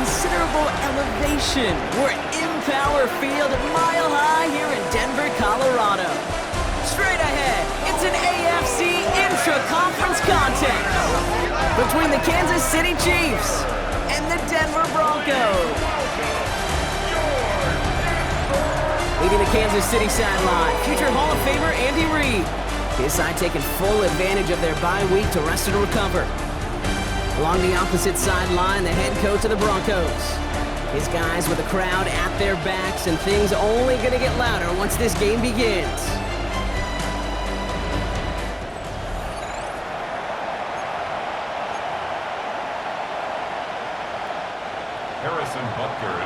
considerable elevation. We're in Power Field, mile high here in Denver, Colorado. Straight ahead, it's an AFC intra-conference contest between the Kansas City Chiefs and the Denver Broncos. Leading the Kansas City sideline, future Hall of Famer Andy Reid. His side taking full advantage of their bye week to rest and recover. Along the opposite sideline, the head coach of the Broncos. His guys with the crowd at their backs, and things only going to get louder once this game begins.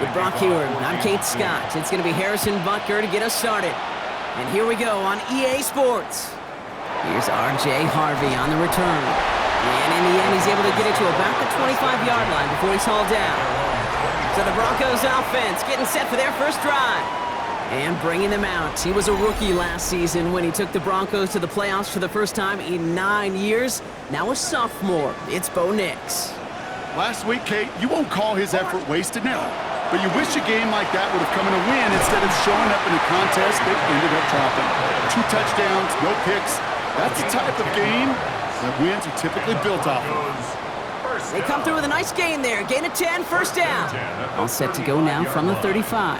With Brock Heward, I'm Kate Scott. It's going to be Harrison Butker to get us started. And here we go on EA Sports. Here's R.J. Harvey on the return. And in the end, he's able to get it to about the 25-yard line before he's hauled down. So the Broncos offense getting set for their first drive. And bringing them out. He was a rookie last season when he took the Broncos to the playoffs for the first time in 9 years. Now a sophomore. It's Bo Nix. Last week, Kate, you won't call his effort wasted now. But you wish a game like that would have come in a win instead of showing up in a contest that ended up dropping. 2 touchdowns, no picks. That's the type of game that wins are typically built off of. They come through with a nice gain there. Gain of 10, first down. All set to go now from the 35.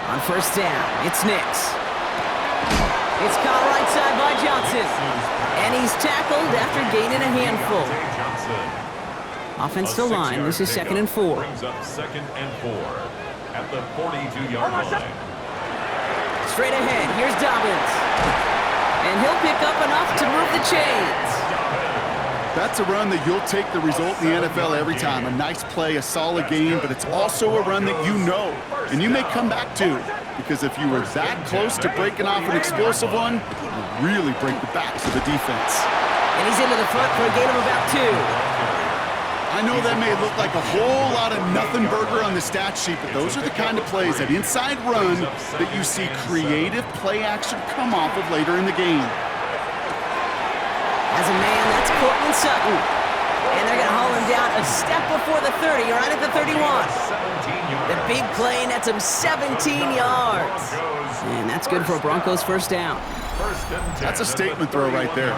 On first down, it's Nix. It's caught right side by Johnson. And he's tackled after gaining a handful. Offensive line, this is 2nd and 4. Brings up 2nd and 4 at the 42-yard line. Straight ahead, here's Dobbins. And he'll pick up enough to move the chains. That's a run that you'll take the result in the NFL every time. A nice play, a solid game, but it's also a run that you know, and you may come back to. Because if you were that close to breaking off an explosive one, it would really break the backs of the defense. And he's into the front for a gain of about 2. I know that may look like a whole lot of nothing burger on the stat sheet, but those are the kind of plays, that inside run, that you see creative play action come off of later in the game. As a man, that's Cortland Sutton. And they're going to haul him down a step before the 30, right at the 31. The big play nets him 17 yards. And that's good for a Broncos first down. That's a statement throw right there.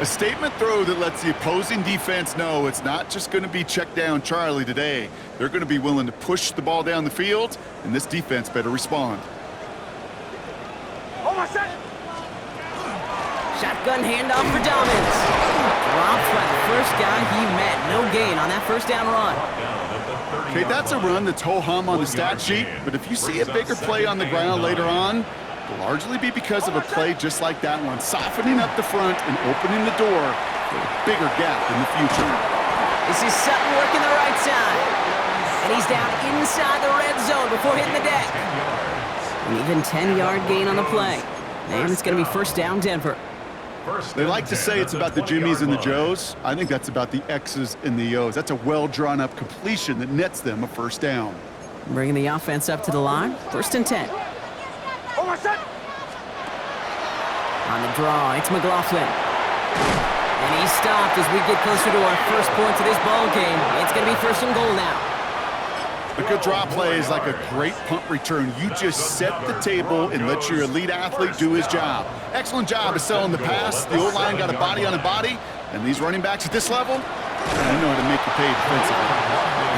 A statement throw that lets the opposing defense know it's not just going to be check down Charlie today. They're going to be willing to push the ball down the field, and this defense better respond. Shotgun handoff for Dobbins. Dropped by the first guy he met. No gain on that first down run. Okay, that's a run that's ho-hum on the stat sheet, but if you see a bigger play on the ground later on, it'll largely be because of a play just like that one, softening up the front and opening the door for a bigger gap in the future. This is Sutton working the right side. And he's down inside the red zone before hitting the deck. An even 10-yard gain on the play. And it's going to be first down Denver. They like to say it's about the Jimmies and the Joes. I think that's about the X's and the O's. That's a well-drawn-up completion that nets them a first down. Bringing the offense up to the line. First and 10. On the draw, it's McLaughlin. And he's stopped as we get closer to our first points of this ball game. It's going to be first and goal now. A good draw play is like a great punt return. You just set the table and let your elite athlete do his job. Excellent job of selling the pass. The O-line got a body on a body, and these running backs at this level, they know how to make you pay defensively.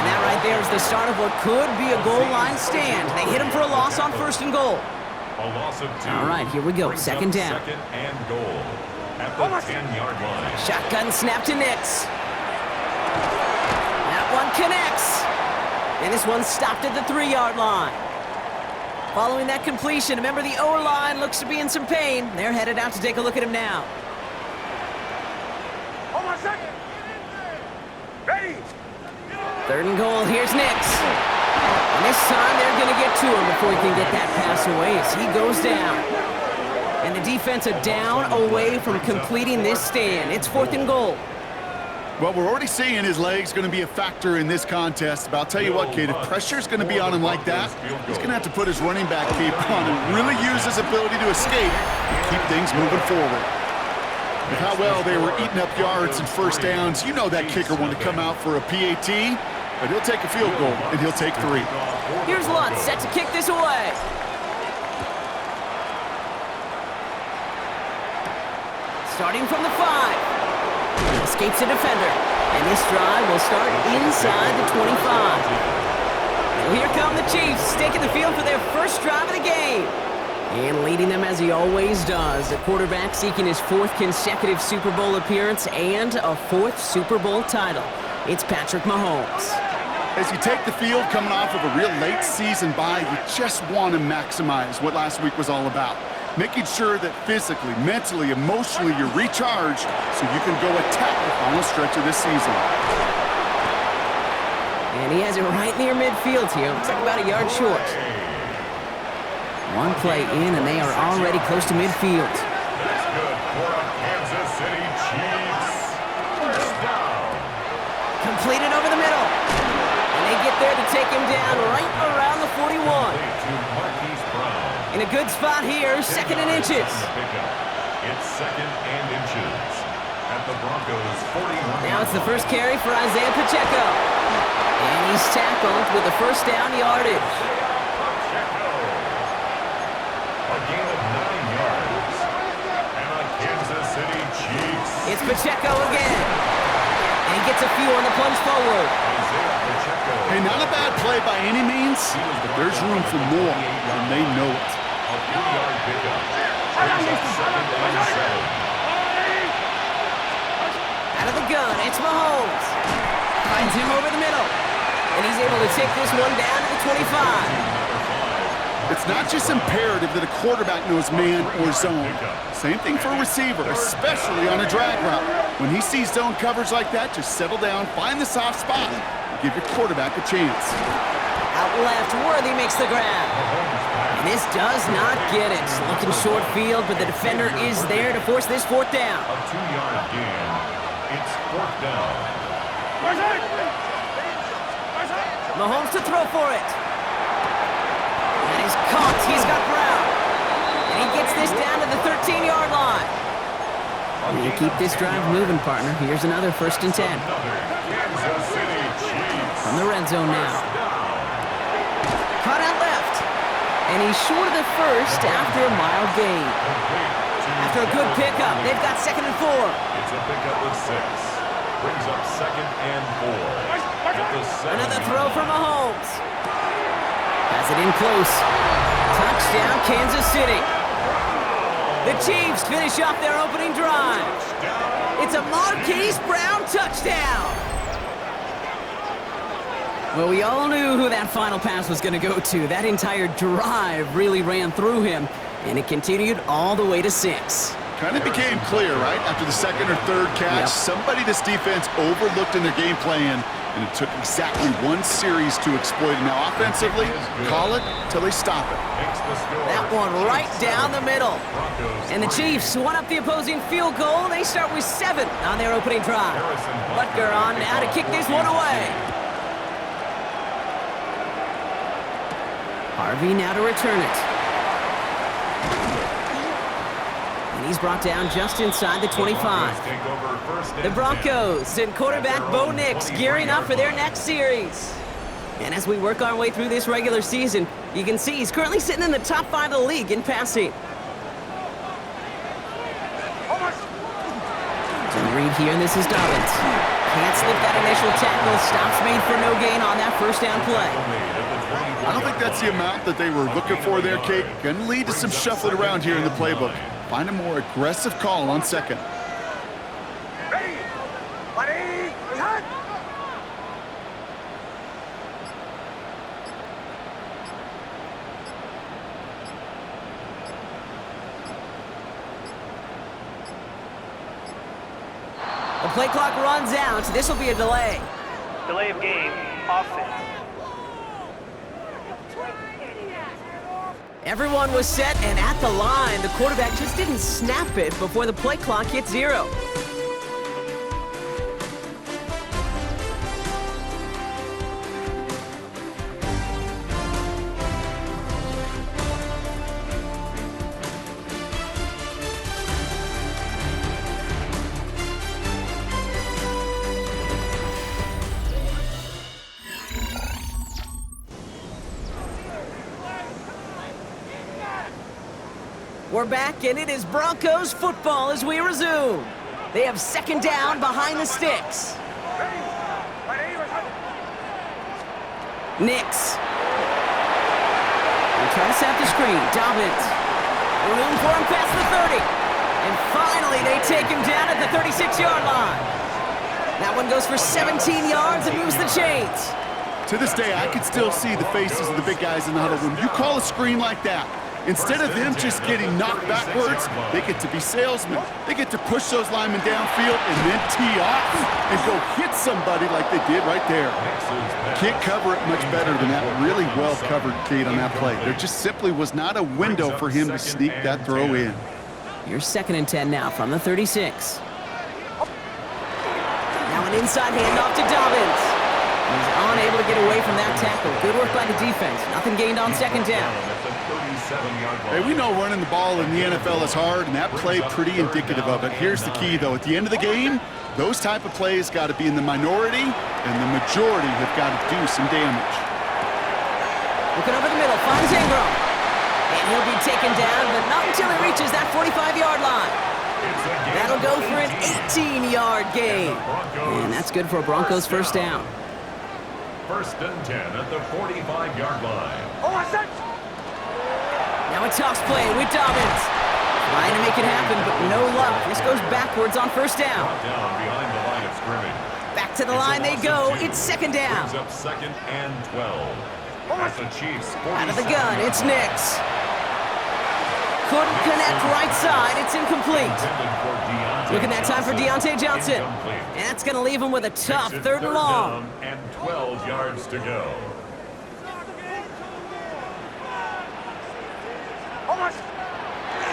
And that right there is the start of what could be a goal line stand. They hit him for a loss on first and goal. A loss of 2. All right, here we go. Second down. 2nd and goal at the 10-yard line. Shotgun snap to Nix. That one connects. And this one's stopped at the 3-yard line. Following that completion, remember the O-line looks to be in some pain. They're headed out to take a look at him now. Hold on a second. Ready. 3rd and goal, here's Nix. And this time they're going to get to him before he can get that pass away as he goes down. And the defense a down away from completing this stand. It's 4th and goal. Well, we're already seeing his legs going to be a factor in this contest. But I'll tell you what, Kate, if pressure's going to be on him like that, he's going to have to put his running back cape on and really use his ability to escape and keep things moving forward. With how well they were eating up yards and first downs, you know that kicker wanted to come out for a PAT, but he'll take a field goal, and he'll take 3. Here's Lutz set to kick this away. Starting from the 5. Escapes a defender. And this drive will start inside the 25. So here come the Chiefs, taking the field for their first drive of the game. And leading them as he always does, the quarterback seeking his 4th consecutive Super Bowl appearance and a 4th Super Bowl title. It's Patrick Mahomes. As you take the field coming off of a real late season bye, you just want to maximize what last week was all about. Making sure that physically, mentally, emotionally you're recharged so you can go attack the final stretch of this season. And he has it right near midfield here. Looks like about a yard short. One play in, and they are already close to midfield. That's good for a Kansas City Chiefs. First down. Completed over the middle. And they get there to take him down right around the 41. In a good spot here, 2nd and inches. It's 2nd and inches at the Broncos 41. Now it's the first carry for Isaiah Pacheco. And he's tackled with the first down yardage. A gain of 9 yards. And a Kansas City Chiefs. It's Pacheco again. And he gets a few on the plunge forward. Isaiah Pacheco. Hey, not a bad play by any means, but there's room for more, and they know it. A 3-yard pickup. Brings up 2nd and 7. Out of the gun, it's Mahomes. Finds him over the middle. And he's able to take this one down to the 25. It's not just imperative that a quarterback knows man or zone. Same thing for a receiver, especially on a drag route. When he sees zone coverage like that, just settle down, find the soft spot, and give your quarterback a chance. Out left, Worthy makes the grab. And this does not get it. Looking short field, but the defender is there to force this 4th down. A 2-yard gain. It's 4th down. Mahomes to throw for it. And he's caught. He's got Brown. And he gets this down to the 13-yard line. And you keep this drive moving, partner. Here's another 1st and 10. Kansas City Chiefs. From the red zone now. Caught out left. And he's short of the first after a mild gain. After a good pickup, they've got 2nd and 4. It's a pickup with 6. Brings up 2nd and 4. Another throw for Mahomes. Has it in close. Touchdown, Kansas City. The Chiefs finish off their opening drive. It's a Marquise Brown touchdown. Well, we all knew who that final pass was going to go to. That entire drive really ran through him, and it continued all the way to 6. Kind of became clear, right? After the 2nd or 3rd catch, somebody this defense overlooked in their game plan, and it took exactly one series to exploit it. Now, offensively, call it till they stop it. That one right down the middle. And the Chiefs won up the opposing field goal. They start with 7 on their opening drive. Butker on now to kick this one away. Harvey now to return it. And he's brought down just inside the 25. The Broncos and quarterback Bo Nix gearing up for their next series. And as we work our way through this regular season, you can see he's currently sitting in the top 5 of the league in passing. And read here, and this is Dobbins. Can't slip that initial tackle. Stops made for no gain on that first down play. I don't think that's the amount that they were looking for there, Kate. Going to lead to some shuffling around here in the playbook. Find a more aggressive call on 2nd. Ready? Ready? Hot! The play clock runs out. This will be a delay. Delay of game, offense. Everyone was set and at the line. The quarterback just didn't snap it before the play clock hit 0. We're back, and it is Broncos football as we resume. They have second down behind the sticks. Nix. They try to set the screen. Dobbins. Room for him past the 30. And finally, they take him down at the 36-yard line. That one goes for 17 yards and moves the chains. To this day, I can still see the faces of the big guys in the huddle room. You call a screen like that, instead of them just getting knocked backwards, they get to be salesmen. They get to push those linemen downfield and then tee off and go hit somebody like they did right there. Can't cover it much better than that. Really well covered, Kate, on that play. There just simply was not a window for him to sneak that throw in. Here's 2nd and 10 now from the 36. Now an inside handoff to Dobbins. He's unable to get away from that tackle. Good work by the defense. Nothing gained on 2nd down. Hey, we know running the ball in the NFL is hard, and that play pretty indicative of it. Here's the key, though. At the end of the game, those type of plays got to be in the minority, and the majority have got to do some damage. Looking over the middle, finds Ingram. And he'll be taken down, but not until he reaches that 45-yard line. That'll go for an 18-yard gain. And that's good for a Broncos first down. 1st and 10 at the 45-yard line. Now a toss play with Dobbins. Trying to make it happen, but no luck. This goes backwards on 1st down. Down behind the line of scrimmage. Back to the line they go. It's 2nd down. Brings up 2nd and 12. At the Chiefs. Out of the gun, it's Nix. Couldn't connect right side. It's incomplete. Look at that time for Deontay Johnson. And that's going to leave him with a tough 3rd and long. And 12 yards to go.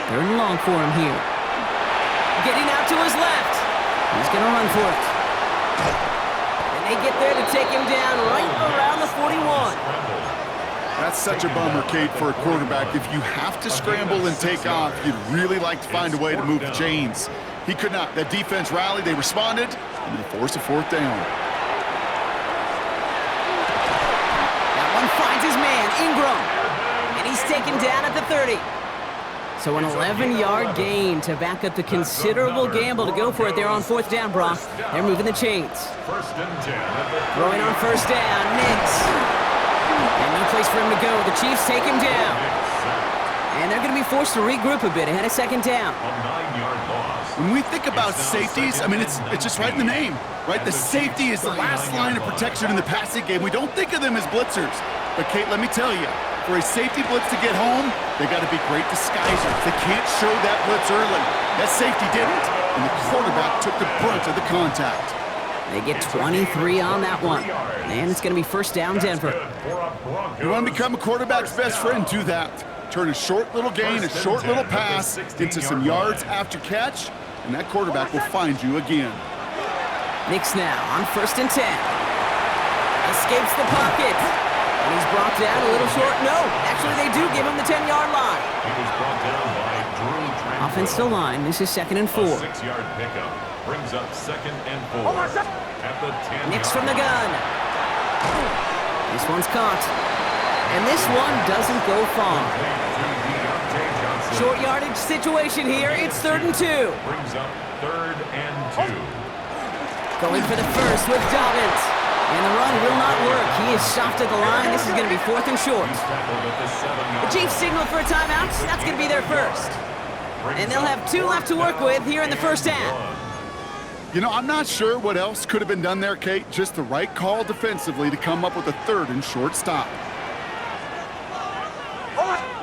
Third and long for him here. Getting out to his left. He's going to run for it. And they get there to take him down right around the 41. That's such a bummer, Kate, for a quarterback. If you have to scramble and take off, you'd really like to find a way to move the chains. He could not. That defense rallied, they responded, and they forced a 4th down. That one finds his man, Ingram. And he's taken down at the 30. So an 11-yard gain to back up the considerable gamble to go for it there on 4th down, Brock. They're moving the chains. 1st and 10. Throwing on 1st down, Nix. And no place for him to go. The Chiefs take him down. And they're going to be forced to regroup a bit ahead of 2nd down. A 9-yard loss. When we think about safeties, I mean, it's just right in the name, right? The safety is the last line of protection in the passing game. We don't think of them as blitzers. But, Kate, let me tell you, for a safety blitz to get home, they got to be great disguisers. They can't show that blitz early. That safety didn't, and the quarterback took the brunt of the contact. They get 23 on that one. And it's going to be 1st down, Denver. You want to become a quarterback's best friend, do that. Turn a short little gain, a short little pass into some yards after catch, and that quarterback will find you again. Nix now on 1st and 10. Escapes the pocket. And he's brought down a little short. No, actually they do give him the 10-yard line. He was brought down by Drew Tranquil. Offensive line, this is 2nd and 4. A 6-yard pickup brings up 2nd and 4 at the 10. Nix from the gun. This one's caught. And this one doesn't go far. Short yardage situation here. It's 3rd and 2. Brings up 3rd and 2. Going for the first with Dobbins. And the run will not work. He is soft at the line. This is going to be 4th and short. The Chiefs signal for a timeout. That's going to be their first. And they'll have 2 left to work with here in the 1st half. You know, I'm not sure what else could have been done there, Kate. Just the right call defensively to come up with a 3rd and short stop.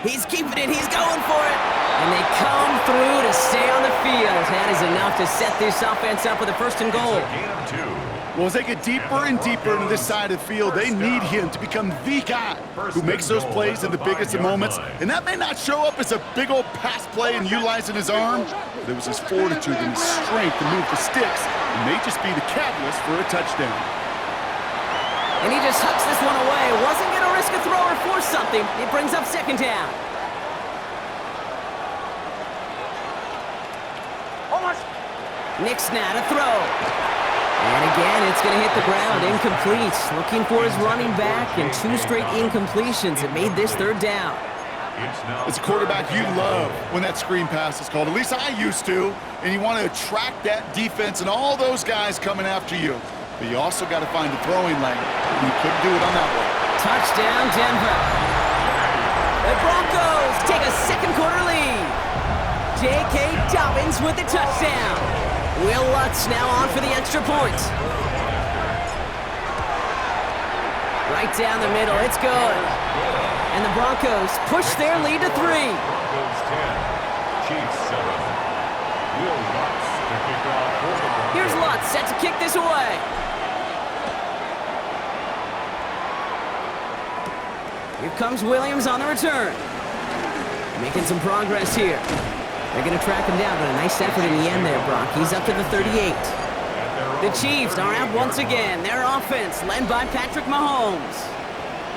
He's keeping it. He's going for it. And they come through to stay on the field. That is enough to set this offense up with a 1st and goal. Well, as they get deeper and deeper into this side of the field, they need him to become the guy who makes those plays in the biggest of moments. And that may not show up as a big old pass play and utilizing his arm, but it was his fortitude and his strength to move the sticks. It may just be the catalyst for a touchdown. And he just hucks this one away. Wasn't going to risk a throw or force something. It brings up 2nd down. Nix now to throw. And again, it's going to hit the ground. Incomplete. Looking for his running back, and 2 straight incompletions. It made this 3rd down. As a quarterback, you love when that screen pass is called. At least I used to. And you want to attract that defense and all those guys coming after you. But you also got to find the throwing lane. And you couldn't do it on that one. Touchdown, Denver. The Broncos take a second quarter lead. J.K. Dobbins with the touchdown. Will Lutz now on for the extra point. Right down the middle, it's good. And the Broncos push their lead to 3. Broncos 10, Chiefs 7. Will Lutz to kick off for the Broncos. Here's Lutz set to kick this away. Here comes Williams on the return. Making some progress here. They're going to track him down, but a nice effort in the end there, Brock. He's up to the 38. The Chiefs are out once again. Their offense led by Patrick Mahomes.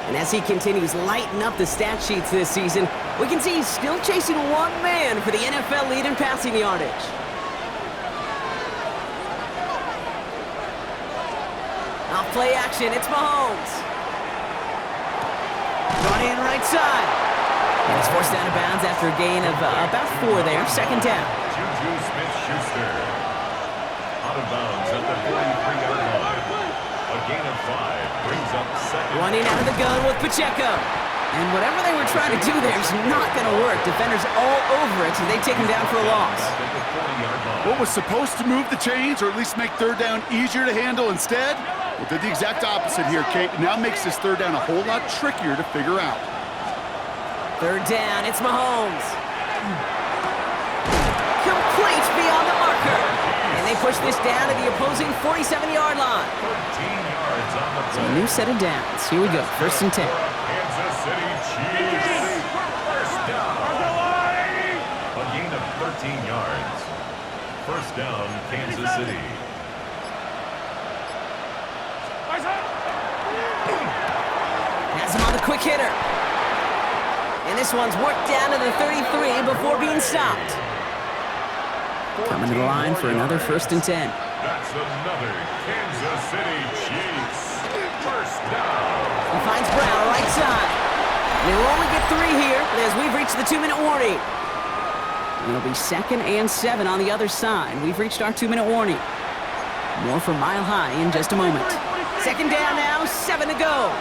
And as he continues lighting up the stat sheets this season, we can see he's still chasing one man for the NFL lead in passing yardage. Off play action, it's Mahomes. Running right side. And it's forced out of bounds after a gain of about 4 there. Second down. Juju Smith-Schuster. Out of bounds at the 43-yard line. A gain of 5 brings up second. Running out of the gun with Pacheco. And whatever they were trying to do there is not going to work. Defenders all over it, so they take him down for a loss. At the 40-yard line. What was supposed to move the chains or at least make third down easier to handle instead? Well, did the exact opposite here, Kate. Now makes this third down a whole lot trickier to figure out. Third down, it's Mahomes. Complete beyond the marker. And they push this down to the opposing 47-yard line. 13 yards on the So play. a new set of downs. Here we go, first and 10. Kansas City Chiefs. First down. A gain of 13 yards. First down, Kansas City. Has him on the quick hitter. And this one's worked down to the 33 before being stopped. Coming to the line for another first and 10. That's another Kansas City Chiefs. First down. He finds Brown right side. They will only get 3 here as we've reached the 2-minute warning. It'll be 2nd and 7 on the other side. We've reached our 2-minute warning. More from Mile High in just a moment. Second down now, 7 to go.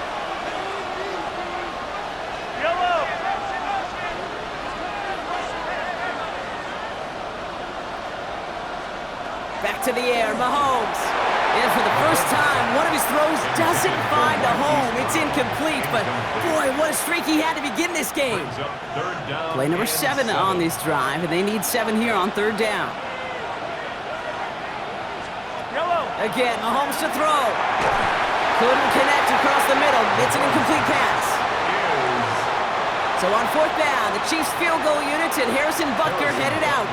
Back to the air, Mahomes. And for the first time, one of his throws doesn't find a home. It's incomplete, but boy, what a streak he had to begin this game. Brings up third down. Play number 7 on this drive, and they need 7 here on third down. Again, Mahomes to throw. Couldn't connect across the middle. It's an incomplete pass. So on fourth down, the Chiefs field goal unit and Harrison Butker headed out.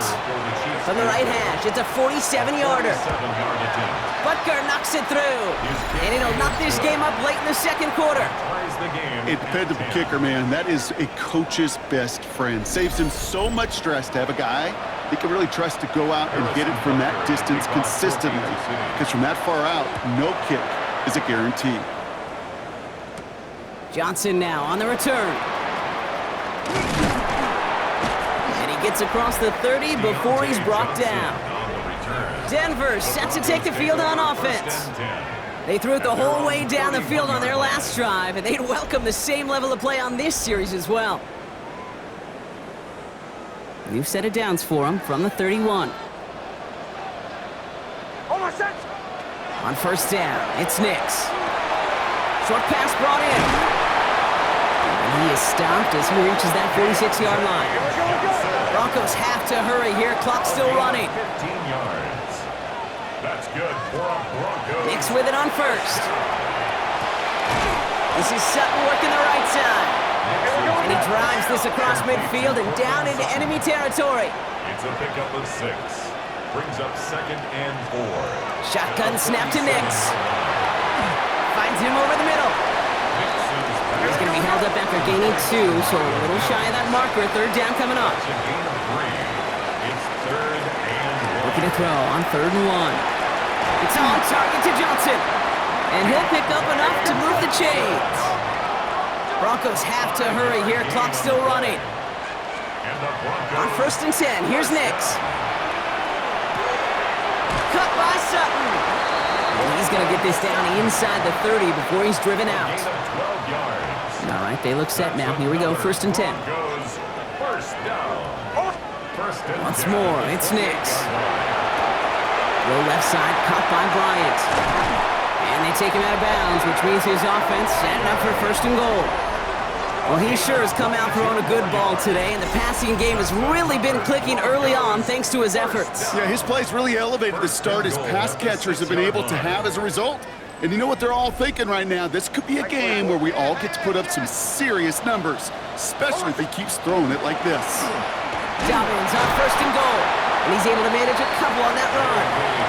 From the right hash, it's a 47-yarder. 7-yard attempt. Butker knocks it through. And it'll knock this game up late in the second quarter. Ties the game. A dependable kicker, man. That is a coach's best friend. Saves him so much stress to have a guy he can really trust to go out and get it from that distance consistently. Because from that far out, no kick is a guarantee. Johnson now on the return. And he gets across the 30 before he's brought down. Denver set to take the field on offense. They threw it the whole way down the field on their last drive, and they'd welcome the same level of play on this series as well. New set of downs for them from the 31. On first down, it's Nix. Short pass brought in. And he is stopped as he reaches that 46-yard line. Broncos have to hurry here. Clock still running. 15 yards. That's good for a Broncos. Nix with it on first. This is Sutton working the right side. And he drives this across midfield and down into enemy territory. It's a pickup of 6. Brings up 2nd and 4. Shotgun snap to Nix. Finds him over the middle. He's going to be held up after gaining 2, so a little shy of that marker. Third down coming up. It's a gain of 3. It's 3rd and 1. Looking to throw on 3rd and 1. It's on target to Johnson. And he'll pick up enough to move the chains. Broncos have to hurry here. Clock still running. And the Broncos. On 1st and 10, here's Nix. Cut by Sutton. And he's going to get this down inside the 30 before he's driven out. Gain of 12 yards. All right, they look set now. Here we go, 1st and 10. Broncos, first down. First and Once 10. more, it's Nix. Low left side, caught by Bryant. And they take him out of bounds, which means his offense setting up for 1st and goal. Well, he sure has come out throwing a good ball today, and the passing game has really been clicking early on thanks to his efforts. Yeah, his plays really elevated the start his pass catchers have been able to have as a result. And you know what they're all thinking right now? This could be a game where we all get to put up some serious numbers, especially if he keeps throwing it like this. Dobbins on 1st and goal, and he's able to manage a couple on that run.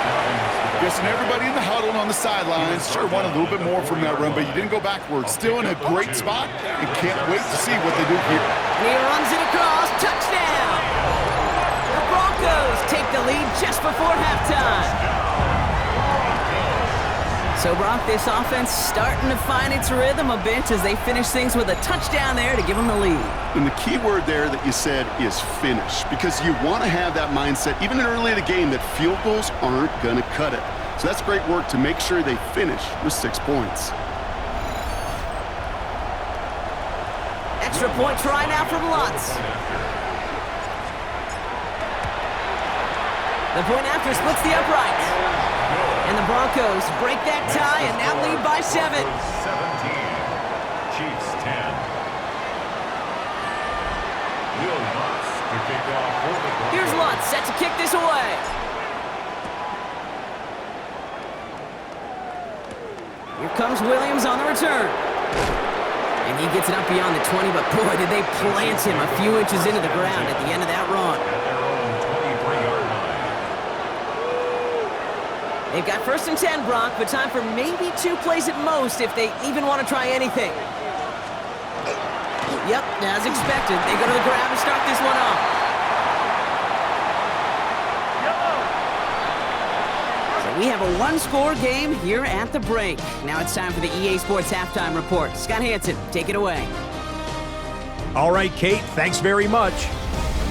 Guessing everybody in the huddle and on the sidelines sure wanted a little bit more from that run, but you didn't go backwards. Still in a great spot, and can't wait to see what they do here. And he runs it across, touchdown! The Broncos take the lead just before halftime. So, Brock, this offense starting to find its rhythm a bit as they finish things with a touchdown there to give them the lead. And the key word there that you said is finish, because you want to have that mindset, even early in the game, that field goals aren't going to cut it. So that's great work to make sure they finish with 6 points. Extra point try now from Lutz. The point after splits the upright. And the Broncos break that tie and now lead by 7. 17. Chiefs 10. Will Lutz to kick off for the Broncos. Here's Lutz set to kick this away. Here comes Williams on the return. And he gets it up beyond the 20, but boy, did they plant him a few inches into the ground at the end of that run. At their own 23-yard line. They've got 1st and 10, Brock, but time for maybe 2 plays at most if they even want to try anything. Yep, as expected, they go to the grab and start this one off. So we have a 1-score game here at the break. Now it's time for the EA Sports Halftime Report. Scott Hansen, take it away. All right, Kate, thanks very much.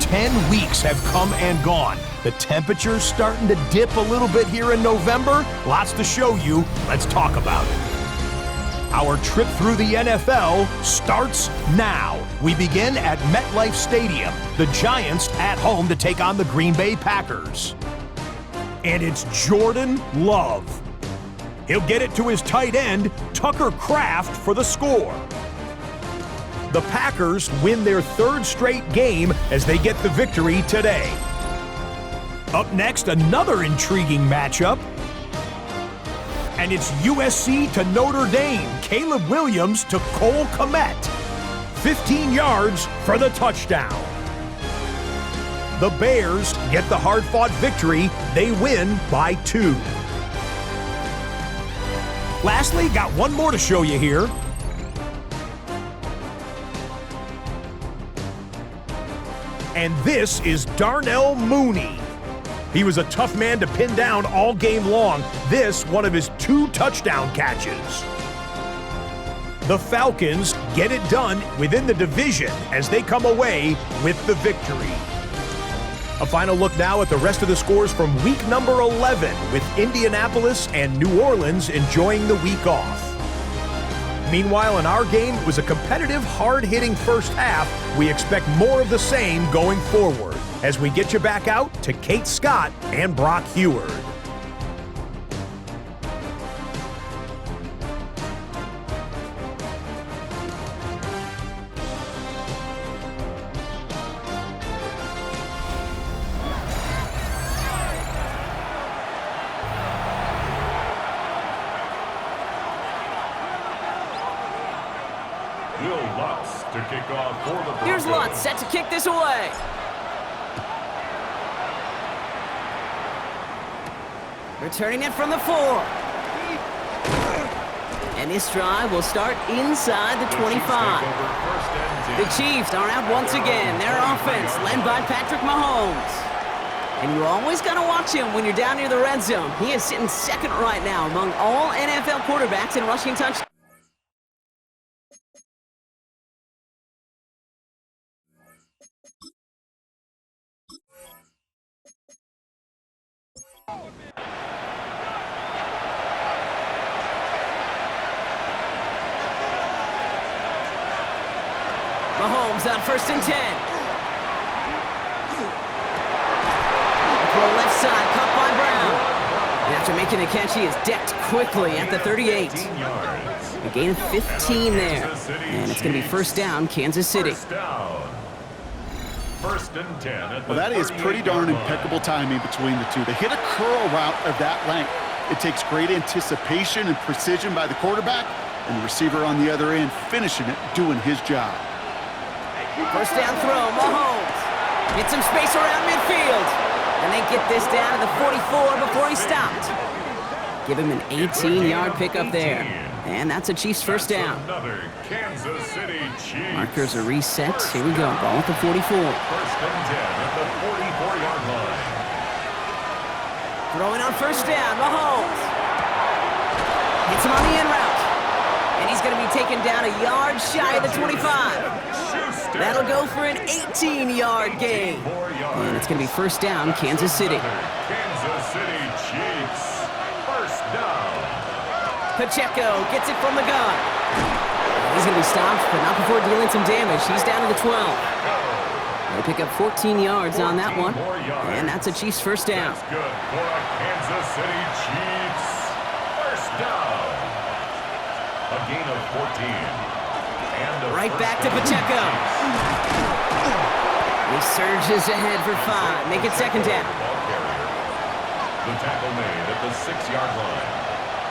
10 weeks have come and gone. The temperature's starting to dip a little bit here in November. Lots to show you. Let's talk about it. Our trip through the NFL starts now. We begin at MetLife Stadium. The Giants at home to take on the Green Bay Packers. And it's Jordan Love. He'll get it to his tight end, Tucker Kraft, for the score. The Packers win their 3rd straight game as they get the victory today. Up next, another intriguing matchup. And it's USC to Notre Dame. Caleb Williams to Cole Kmet. 15 yards for the touchdown. The Bears get the hard-fought victory. They win by 2. Lastly, got one more to show you here. And this is Darnell Mooney. He was a tough man to pin down all game long. This, one of his 2 touchdown catches. The Falcons get it done within the division as they come away with the victory. A final look now at the rest of the scores from week number 11, with Indianapolis and New Orleans enjoying the week off. Meanwhile, in our game, it was a competitive, hard-hitting first half. We expect more of the same going forward as we get you back out to Kate Scott and Brock Heward. Will Lutz to kick off for the Broncos. Here's Lutz set to kick this away. Returning it from the 4. And this drive will start inside the 25. The Chiefs are out once again. Their offense led by Patrick Mahomes. And you always got to watch him when you're down near the red zone. He is sitting second right now among all NFL quarterbacks in rushing touchdowns. on 1st and 10. Throw left side, caught by Brown. And after making the catch, he is decked quickly at the 38. A gain of 15 there. And it's going to be 1st down, Kansas City. First down. 1st and 10 at the Well, that is pretty darn impeccable timing between the two. They hit a curl route of that length. It takes great anticipation and precision by the quarterback, and the receiver on the other end finishing it, doing his job. 1st down throw, Mahomes. Get some space around midfield. And they get this down to the 44 before he stopped. Give him an 18-yard pickup there. And that's a Chiefs 1st down. Another Kansas City Chiefs. Markers are reset. Here we go. Ball at the 44. 1st and 10 at the 44-yard line. Throwing on 1st down, Mahomes. Hits him on the in route. And he's going to be taken down a yard shy of the 25. That'll go for an 18-yard gain. And it's going to be 1st down, Kansas City. Kansas City Chiefs. 1st down. Pacheco gets it from the gun. He's going to be stopped, but not before dealing some damage. He's down to the 12. They pick up 14 yards on that one. And that's a Chiefs 1st down. That's good for a Kansas City Chiefs. 1st down. A gain of 14. Right back to Pacheco. He surges ahead for 5. Make it 2nd down. The tackle made at the 6-yard line.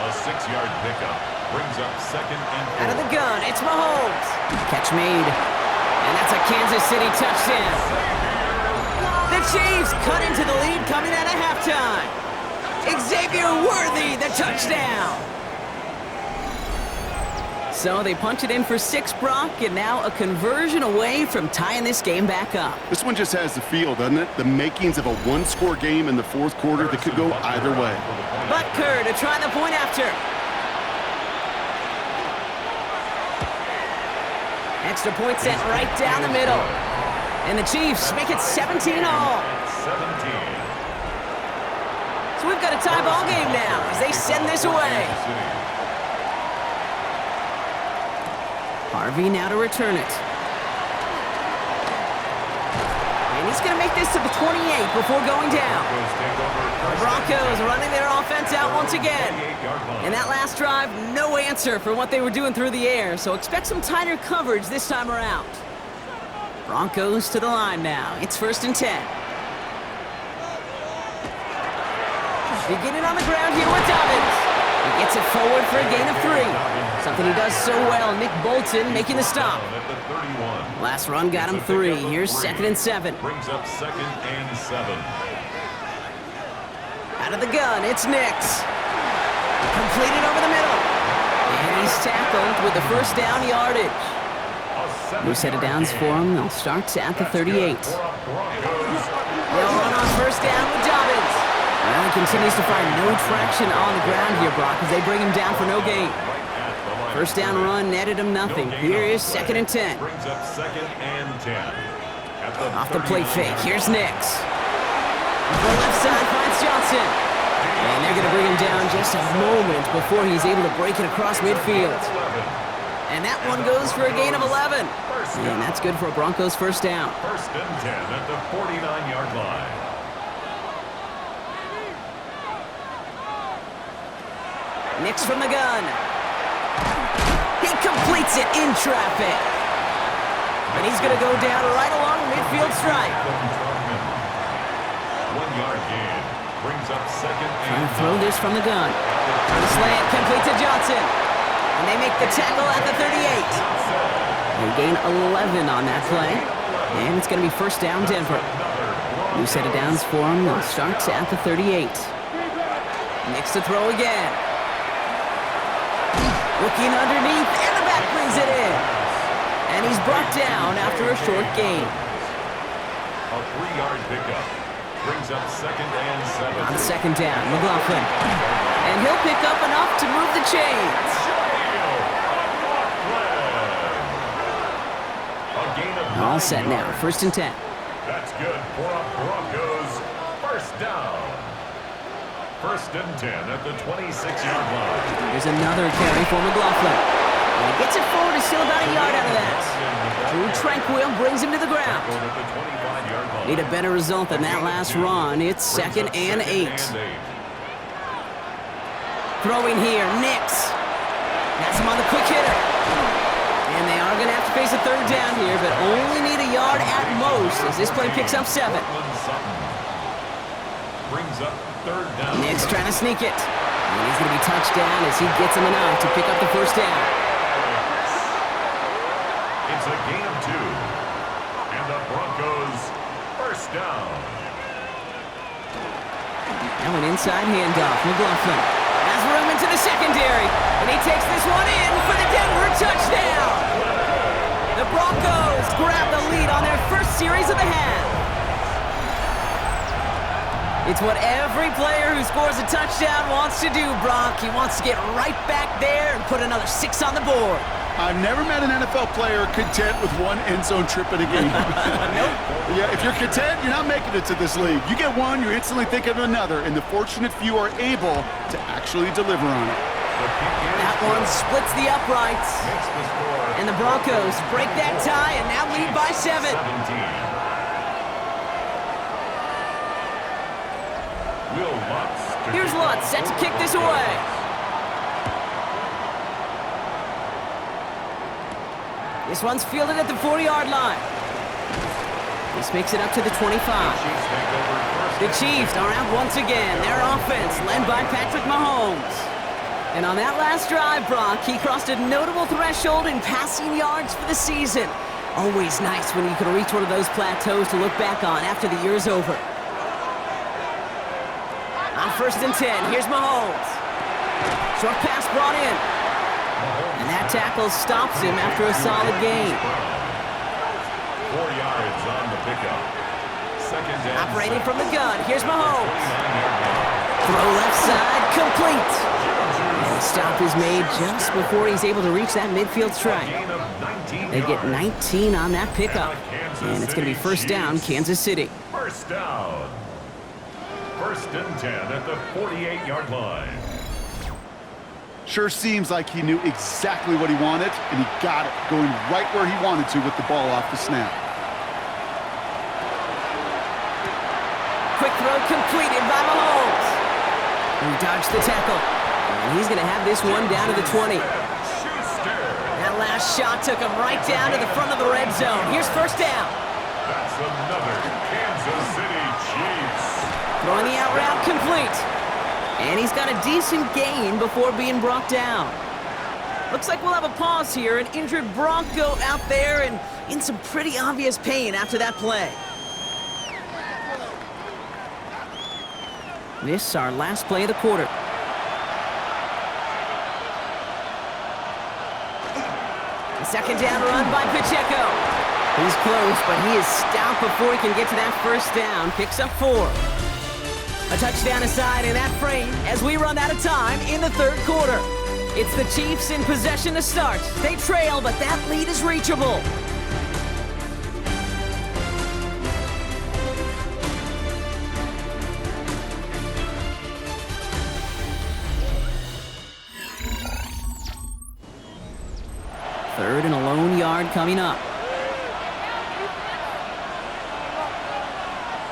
A 6-yard pickup brings up 2nd and 4. Out of the gun, it's Mahomes. Catch made. And that's a Kansas City touchdown. The Chiefs cut into the lead coming out of halftime. Xavier Worthy, the touchdown. So they punch it in for 6, Brock, and now a conversion away from tying this game back up. This one just has the feel, doesn't it? The makings of a one-score game in the 4th quarter that could go either way. Butker to try the point after. Extra point set right down the middle. And the Chiefs make it 17 all. 17. So we've got a tie ball game now as they send this away. Harvey now to return it. And he's going to make this to the 28 before going down. The Broncos running their offense out once again. In that last drive, no answer for what they were doing through the air, so expect some tighter coverage this time around. Broncos to the line now. It's 1st and 10. Beginning on the ground here with Dobbins. He gets it forward for a gain of 3. Something he does so well. Nick Bolton making the stop. Last run got him 3. Here's 2nd and 7. Brings up 2nd and 7. Out of the gun, it's Nix. Completed over the middle. And he's tackled with the 1st down yardage. New set of downs for him. They'll start at the 38. They'll run on 1st down with Dobbins. Well, he continues to find no traction on the ground here, Brock, as they bring him down for no gain. 1st down run netted him nothing. Here is 2nd and 10. Brings up 2nd and 10. Off the play fake, here's Nix. The left side finds Johnson. And they're going to bring him down just a moment before he's able to break it across midfield. And that one goes for a gain of 11. And that's good for a Broncos 1st down. 1st and 10 at the 49-yard line. Nix from the gun. He completes it in traffic. And he's going to go down right along the midfield stripe. 1-yard gain. Brings up 2nd Trying and to throw this from the gun. The slant complete to Johnson. And they make the tackle at the 38. They gain 11 on that play. And it's going to be 1st down Denver. New set of downs for him. They'll start at the 38. Nix to throw again. Looking underneath, and the back brings it in. And he's brought down after a short gain. a 3-yard pickup. Brings up 2nd and 7. On 2nd down, McLaughlin. And he'll pick up enough to move the chains. All set now, 1st and 10. That's good for a Broncos 1st down. 1st and 10 at the 26-yard line. Here's another carry for McLaughlin. And he gets it forward, is still about a yard out of that. Drew Tranquil brings him to the ground. Need a better result than that last run. It's 2nd and 8. Throwing here, Nix. Has him on the quick hitter. And they are going to have to face a 3rd down here, but only need a yard at most as this play picks up 7. Brings up 3rd down. Nix trying to sneak it. And he's going to be touched down as he gets him enough to pick up the 1st down. It's a gain of 2. And the Broncos 1st down. Now an inside handoff. McLaughlin has room into the secondary. And he takes this one in for the Denver touchdown. The Broncos grab the lead on their first series of the half. It's what every player who scores a touchdown wants to do, Brock. He wants to get right back there and put another 6 on the board. I've never met an NFL player content with one end zone trip in a game. Nope. Yeah, if you're content, you're not making it to this league. You get one, you instantly think of another, and the fortunate few are able to actually deliver on it. That one splits the uprights. And the Broncos break that tie and now lead by 7. Here's Lutz set to kick this away. This one's fielded at the 40-yard line. This makes it up to the 25. The Chiefs are out once again. Their offense led by Patrick Mahomes. And on that last drive, Brock, he crossed a notable threshold in passing yards for the season. Always nice when you can reach one of those plateaus to look back on after the year's over. On 1st and 10, here's Mahomes. Short pass brought in. And that tackle stops him after a solid gain. 4 yards on the pickup. 2nd down. Operating from the gun, here's Mahomes. Throw left side, complete. And the stop is made just before he's able to reach that midfield strike. They get 19 on that pickup. And it's going to be 1st down, Kansas City. 1st down. 1st and 10 at the 48-yard line. Sure seems like he knew exactly what he wanted, and he got it, going right where he wanted to with the ball off the snap. Quick throw completed by Mahomes. He dodged the tackle. And he's going to have this one down to the 20. That last shot took him right down to the front of the red zone. Here's 1st down. That's another Kansas City Chiefs. Throwing the out route complete. And he's got a decent gain before being brought down. Looks like we'll have a pause here. An injured Bronco out there and in some pretty obvious pain after that play. This is our last play of the quarter. The 2nd down run by Pacheco. He's close, but he is stopped before he can get to that 1st down. Picks up 4. A touchdown aside in that frame as we run out of time in the 3rd quarter. It's the Chiefs in possession to start. They trail, but that lead is reachable. Third and a lone yard coming up.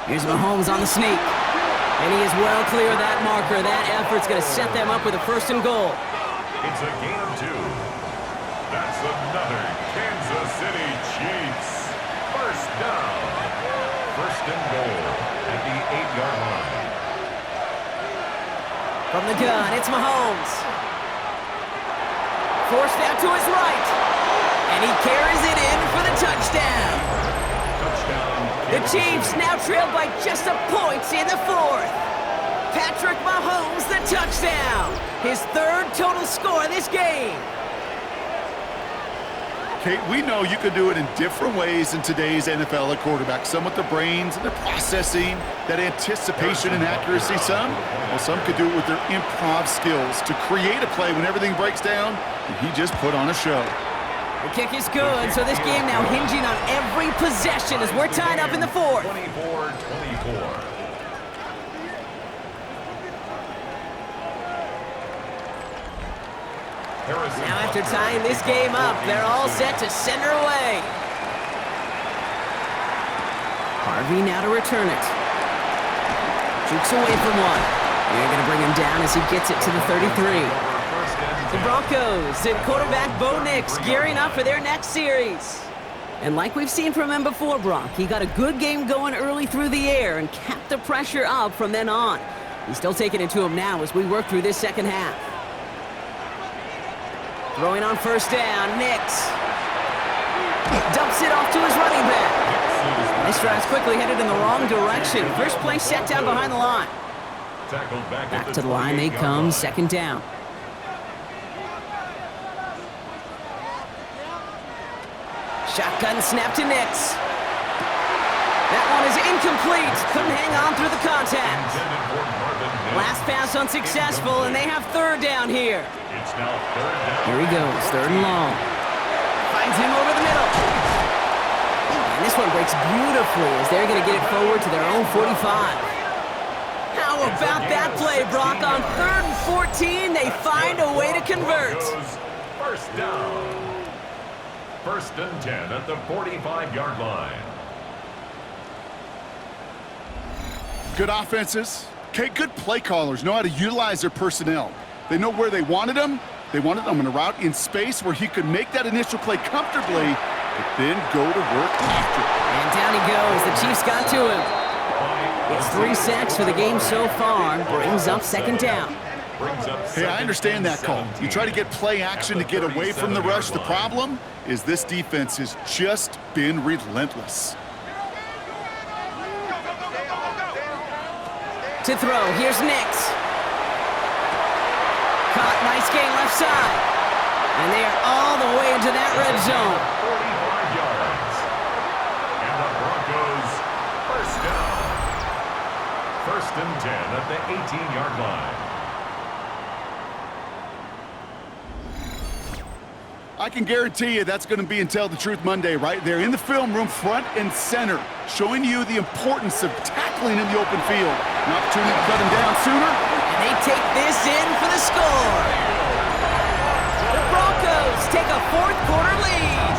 Here's Mahomes on the sneak. And he is well clear of that marker. That effort's going to set them up with a 1st and goal. It's a gain of 2. That's another Kansas City Chiefs. 1st down. 1st and goal at the 8-yard line. From the gun, it's Mahomes. Forced out to his right. And he carries it in for the touchdown. The Chiefs now trail by just a point in the 4th. Patrick Mahomes, the touchdown. His 3rd total score this game. Kate, we know you can do it in different ways in today's NFL at quarterback. Some with their brains and their processing, that anticipation and accuracy. Some could do it with their improv skills to create a play when everything breaks down. And he just put on a show. The kick is good, so this game now hinging on every possession as we're tied up in the 4th. 24-24. Now after tying this game up, they're all set to send her away. Harvey now to return it. Jukes away from one. They're going to bring him down as he gets it to the 33. The Broncos and quarterback Bo Nix gearing up for their next series. And like we've seen from him before, Brock, he got a good game going early through the air and kept the pressure up from then on. He's still taking it to him now as we work through this second half. Throwing on first down, Nix. Dumps it off to his running back. This drive's quickly headed in the wrong direction. First play set down behind the line. Back to the line they come, second down. Shotgun snap to Nix. That one is incomplete. Couldn't hang on through the contact. Last pass unsuccessful, and they have third down here. Here he goes, third and long. Finds him over the middle. And this one breaks beautifully as they're going to get it forward to their own 45. How about that play, Brock? On 3rd and 14, they find a way to convert. First down. 1st and 10 at the 45-yard line. Good offenses. Okay, good play callers know how to utilize their personnel. They know where they wanted them. They wanted them in a route in space where he could make that initial play comfortably, but then go to work after it. And down he goes. The Chiefs got to him. It's 3 sacks for the game so far. Brings up second down. Hey, I understand that call. You try to get play action to get away from the rush. The problem is this defense has just been relentless. To throw, here's Nix. Caught, nice gain left side. And they are all the way into that red zone. 45 yards. And the Broncos, first down. 1st and 10 at the 18-yard line. I can guarantee you that's going to be in Tell the Truth Monday right there in the film room, front and center, showing you the importance of tackling in the open field. An opportunity to cut him down sooner. And they take this in for the score. The Broncos take a 4th quarter lead.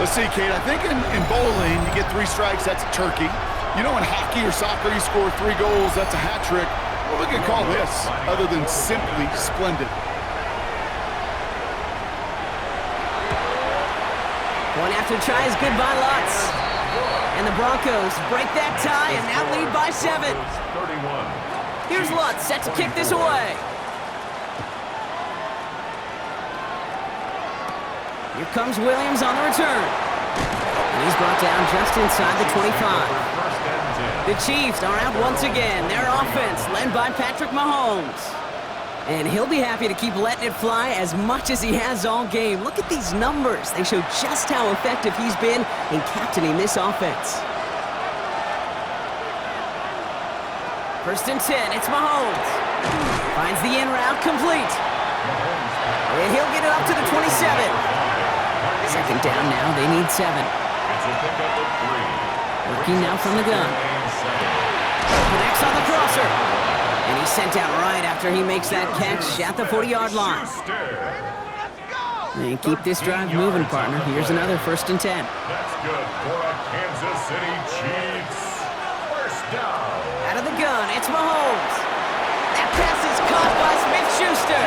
Let's see, Kate, I think in bowling, you get 3 strikes, that's a turkey. You know, in hockey or soccer, you score 3 goals, that's a hat trick. What we could call this, other than simply splendid. One after tries, goodbye Lutz. And the Broncos break that tie and now lead by 7. Here's Lutz set to kick this away. Here comes Williams on the return. And he's brought down just inside the 25. The Chiefs are out once again. Their offense led by Patrick Mahomes. And he'll be happy to keep letting it fly as much as he has all game. Look at these numbers. They show just how effective he's been in captaining this offense. 1st and 10, it's Mahomes. Finds the in route complete. And he'll get it up to the 27. Second down now, they need 7. Working now from the gun. Connects on the crosser. And he's sent out right after he makes that catch at the 40-yard line. And keep this drive moving, partner. Here's another 1st and 10. That's good for a Kansas City Chiefs. First down. Out of the gun, it's Mahomes. That pass is caught by Smith-Schuster.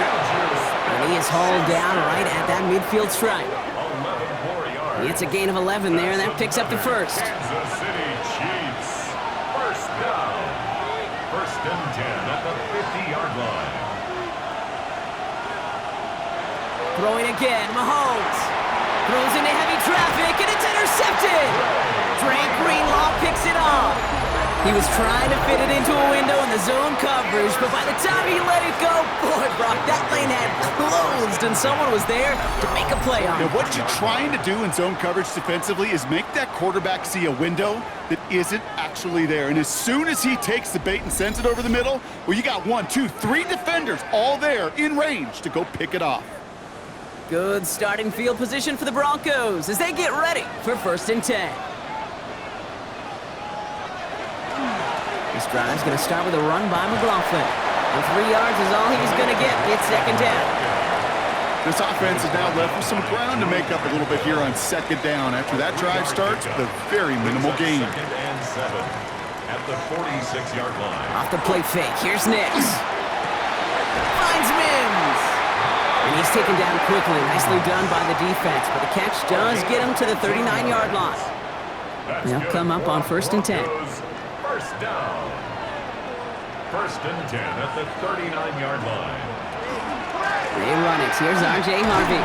And he is hauled down right at that midfield stripe. 11 more yards. It's a gain of 11 there, and that picks up the 1st. Kansas City Chiefs. First down. 1st and 10 at the 50-yard line. Throwing again, Mahomes. Throws into heavy traffic, and it's intercepted. Drake Greenlaw picks it off. He was trying to fit it into a window in the zone coverage, but by the time he let it go, boy, Brock, that lane had closed, and someone was there to make a play on it. Now, what you're trying to do in zone coverage defensively is make that quarterback see a window that isn't actually there. And as soon as he takes the bait and sends it over the middle, well, you got 1, 2, 3 defenders all there in range to go pick it off. Good starting field position for the Broncos as they get ready for 1st and 10. This drive's going to start with a run by McLaughlin. And 3 yards is all he's going to get. It's second down. This offense is now left with some ground to make up a little bit here on second down. After that drive starts with a very minimal gain. Second and 7 at the 46-yard line. Off the play fake. Here's Nix. Finds Mims. And he's taken down quickly. Nicely done by the defense. But the catch does get him to the 39-yard line. They'll come up on 1st and 10. First down. 1st and 10 at the 39-yard line. They run it. Here's R.J. Harvey.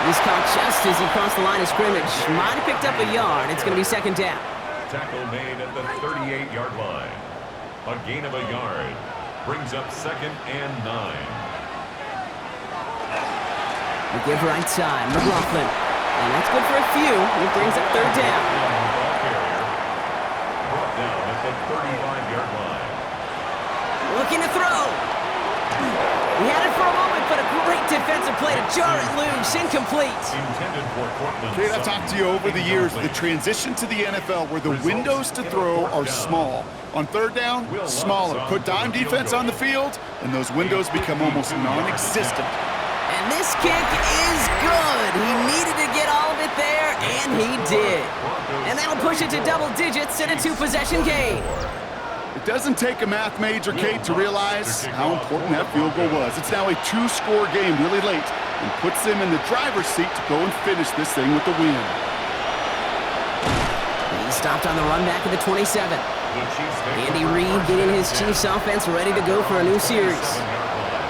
He's caught just as he crossed the line of scrimmage. Might have picked up a yard. It's going to be second down. Tackle made at the 38-yard line. A gain of a yard brings up 2nd and 9. We give right side. McLaughlin. And that's good for a few. It brings up 3rd down. Brought down at the 35-yard line. Looking to throw. He had it for a moment, but a great defensive play to jar it loose. Incomplete. Intended for Cortland. Okay, I've talked to you over the years, the transition to the NFL where the windows to throw are small. On 3rd down, smaller. Put dime defense on the field, and those windows become almost non-existent. And this kick is good. He needed to get all of it there, and he did. And that'll push it to double digits in a 2-possession game. It doesn't take a math major, Kate, to realize how important that field goal was. It's now a 2-score game really late and puts them in the driver's seat to go and finish this thing with the win. He stopped on the run back of the 27. Andy Reid getting his Chiefs offense ready to go for a new series.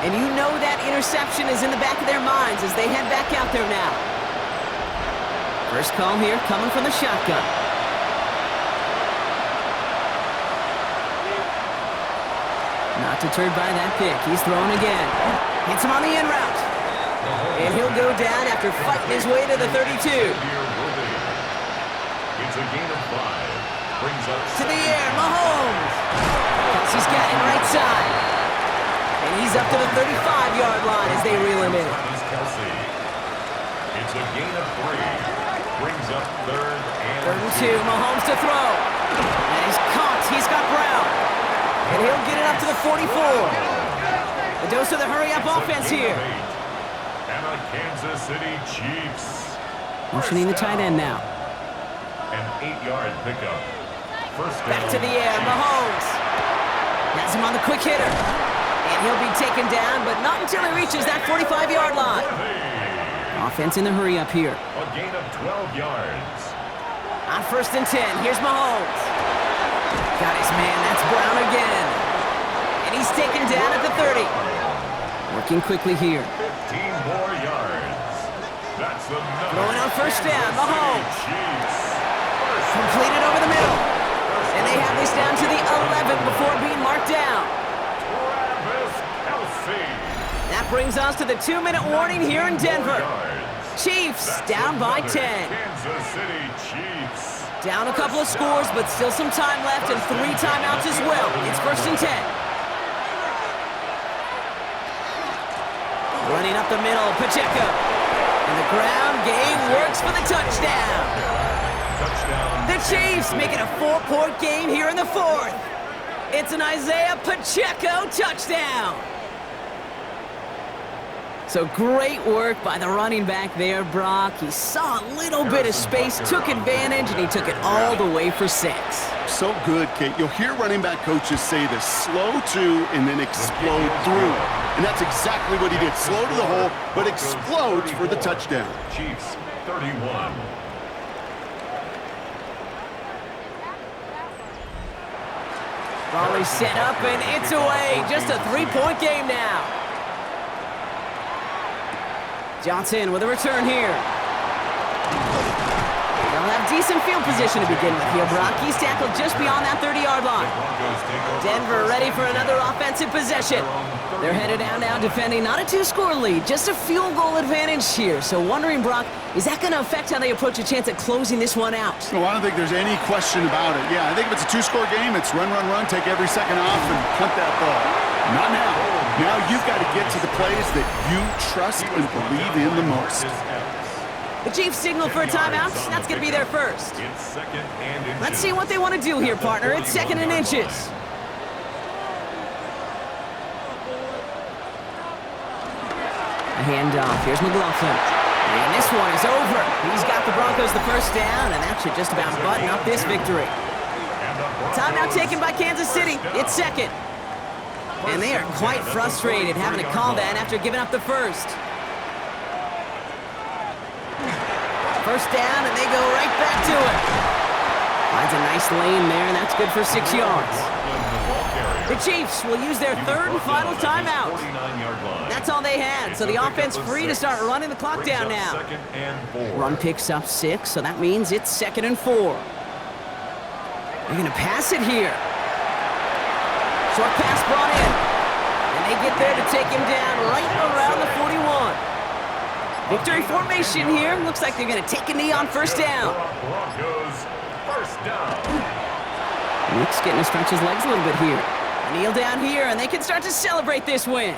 And you know that interception is in the back of their minds as they head back out there now. First call here coming from the shotgun. Not deterred by that pick. He's throwing again. Hits him on the in route. And he'll go down after fighting his way to the 32. It's a gain of 5. Brings up to the air, Mahomes. Kelsey's got him right side. And he's up to the 35-yard line as they reel him in. Kelsey. It's a gain of 3. Brings up 3rd and 2. Mahomes to throw. And he's caught. He's got Brown. And he'll get it up to the 44. A dose of the hurry-up offense here. And a Kansas City Chiefs. Motioning the tight end now. An 8-yard pickup. First down. Back to the air. Mahomes. Has him on the quick hitter. And he'll be taken down, but not until he reaches that 45-yard line. Offense in the hurry-up here. A gain of 12 yards. On 1st and 10, here's Mahomes. Got his man, that's Brown again. And he's taken down at the 30. Working quickly here. 15 more yards. That's another. Throwing on 1st down, Mahomes. Chiefs. Completed over the middle. And they have this down to the 11 before being marked down. That brings us to the 2-minute warning here in Denver. Chiefs down by 10. Kansas City Chiefs. Down a couple of scores, but still some time left and 3 timeouts as well. It's 1st and 10. Running up the middle, Pacheco. And the ground game works for the touchdown. The Chiefs make it a 4-point game here in the 4th. It's an Isaiah Pacheco touchdown. So great work by the running back there, Brock. He saw a little bit of space, took advantage, and he took it all the way for 6. So good, Kate. You'll hear running back coaches say this: slow to and then explode through. And that's exactly what he did. Slow to the hole, but explodes for the touchdown. Chiefs 31. Ball is set up, and it's away. Just a 3-point game now. Johnson with a return here. They'll have decent field position to begin with here. Brock, he's tackled just beyond that 30-yard line. Denver ready for another offensive possession. They're headed down now defending not a 2-score lead, just a field goal advantage here. So wondering, Brock, is that going to affect how they approach a chance at closing this one out? No, I don't think there's any question about it. Yeah, I think if it's a 2-score game, it's run, run, run, take every second off and punt that ball. Not now. Now you've got to get to the plays that you trust and believe in the most. The Chiefs signal for a timeout. That's going to be their first. Let's see what they want to do here, partner. It's 2nd and inches. A handoff. Here's McLaughlin. And this one is over. He's got the Broncos the first down, and that should just about button up this victory. Timeout taken by Kansas City. It's second. And they are quite frustrated having to call that after giving up the first. First down, and they go right back to it. Finds a nice lane there, and that's good for 6 yards. The Chiefs will use their third and final timeout. That's all they had, so the offense free to start running the clock down now. Run picks up 6, so that means it's 2nd and 4. They're going to pass it here. Short pass brought in. And they get there to take him down right around the 41. Victory formation here. Looks like they're going to take a knee on first down. Nick's getting to stretch his legs a little bit here. Kneel down here, and they can start to celebrate this win.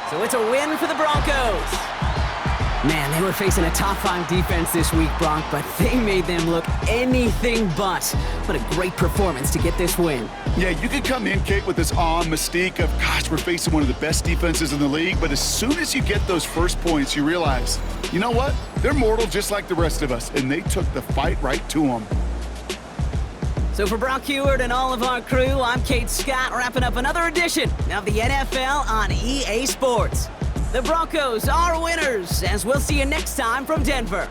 So it's a win for the Broncos. Man, they were facing a top 5 defense this week, Bronc, but they made them look anything but. What a great performance to get this win. Yeah, you could come in, Kate, with this awe and mystique of, gosh, we're facing one of the best defenses in the league, but as soon as you get those first points, you realize, you know what? They're mortal just like the rest of us, and they took the fight right to them. So for Brock Heward and all of our crew, I'm Kate Scott, wrapping up another edition of the NFL on EA Sports. The Broncos are winners, as we'll see you next time from Denver.